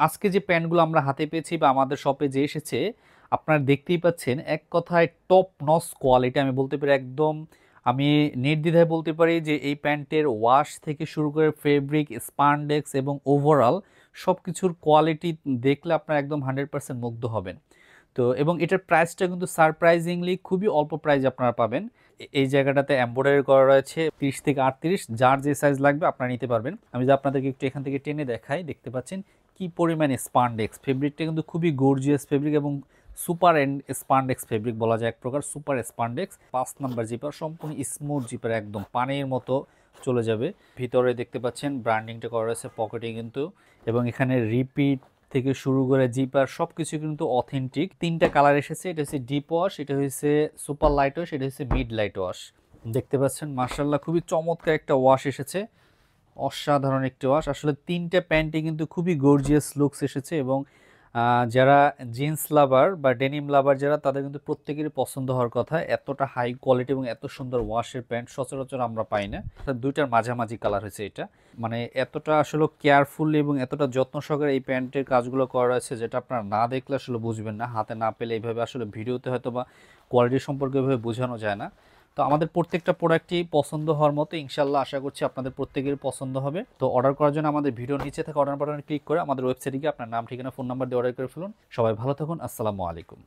আজকে যে প্যান্টগুলো আমরা হাতে পেয়েছি বা আমাদের শপে যে এসেছে, আপনারা দেখতেই পাচ্ছেন, এক কথায় টপ নচ কোয়ালিটি আমি বলতে পারি। একদম আমি নির্দ্বিধায় বলতে পারি যে এই প্যান্টের ওয়াশ থেকে শুরু করে ফেব্রিক, স্পান্ডেক্স এবং ওভারঅল সব কিছুর কোয়ালিটি দেখলে আপনারা একদম 100% মুগ্ধ হবেন। তো এবং এটার প্রাইসটা কিন্তু সারপ্রাইজিংলি খুবই অল্প প্রাইস আপনারা পাবেন। এই জায়গাটাতে এমব্রয়ডারি করা রয়েছে 30 থেকে 38, যার যে সাইজ লাগবে আপনারা নিতে পারবেন। আমি যদি আপনাদেরকে একটু এখান থেকে টেনে দেখাই, দেখতে পাচ্ছেন কি পরিমাণে স্পান্ডেক্স। ফেব্রিকটা কিন্তু খুবই গর্জিয়াস ফেব্রিক এবং সুপার এন্ড স্পান্ডেক্স ফেব্রিক বলা যায়, এক প্রকার সুপার স্পান্ডেক্স। 5 নাম্বার জিপার, সম্পূর্ণ স্মুথ জিপার, একদম পানির মতো চলে যাবে। ভিতরে দেখতে পাচ্ছেন ব্র্যান্ডিংটা করা রয়েছে পকেটে কিন্তু, এবং এখানে রিপিট থেকে শুরু করে জিপার সবকিছু কিন্তু অথেন্টিক। 3টা কালার এসেছে, এটা হচ্ছে ডিপ ওয়াশ, এটা হচ্ছে সুপার লাইট ওয়াশ, এটা হচ্ছে মিড লাইট ওয়াশ। দেখতে পাচ্ছেন মার্শাল্লাহ খুবই চমৎকার একটা ওয়াশ এসেছে, অসাধারণ একটি ওয়াশ। আসলে 3টে প্যান্টে কিন্তু খুবই গর্জিয়াস লুকস এসেছে, এবং যারা জিন্স লাভার বা ডেনিম লাভার যারা, তাদের কিন্তু প্রত্যেকেরই পছন্দ হওয়ার কথা। এতটা হাই কোয়ালিটি এবং এত সুন্দর ওয়াশের প্যান্ট সচরাচর আমরা পাই না। দুইটার মাঝামাঝি কালার হয়েছে এটা, মানে এতটা আসলে কেয়ারফুল এবং এতটা যত্ন সহকারে এই প্যান্টের কাজগুলো করা আছে, যেটা আপনারা না দেখলে আসলে বুঝবেন না, হাতে না পেলে এইভাবে আসলে ভিডিওতে হয়তো বা কোয়ালিটি সম্পর্কে এভাবে বোঝানো যায় না। তো আমাদের প্রত্যেকটা প্রোডাক্টই পছন্দ হওয়ার মতো, ইনশাল্লাহ আশা করছি আপনাদের প্রত্যেকের পছন্দ হবে। তো অর্ডার করার জন্য আমাদের ভিডিওর নিচে থাকা অর্ডার বাটনে ক্লিক করে আমাদের ওয়েবসাইটে গিয়ে আপনার নাম, ঠিকানা, ফোন নাম্বার দিয়ে অর্ডার করে ফেলুন। সবাই ভালো থাকুন, আসসালামু আলাইকুম।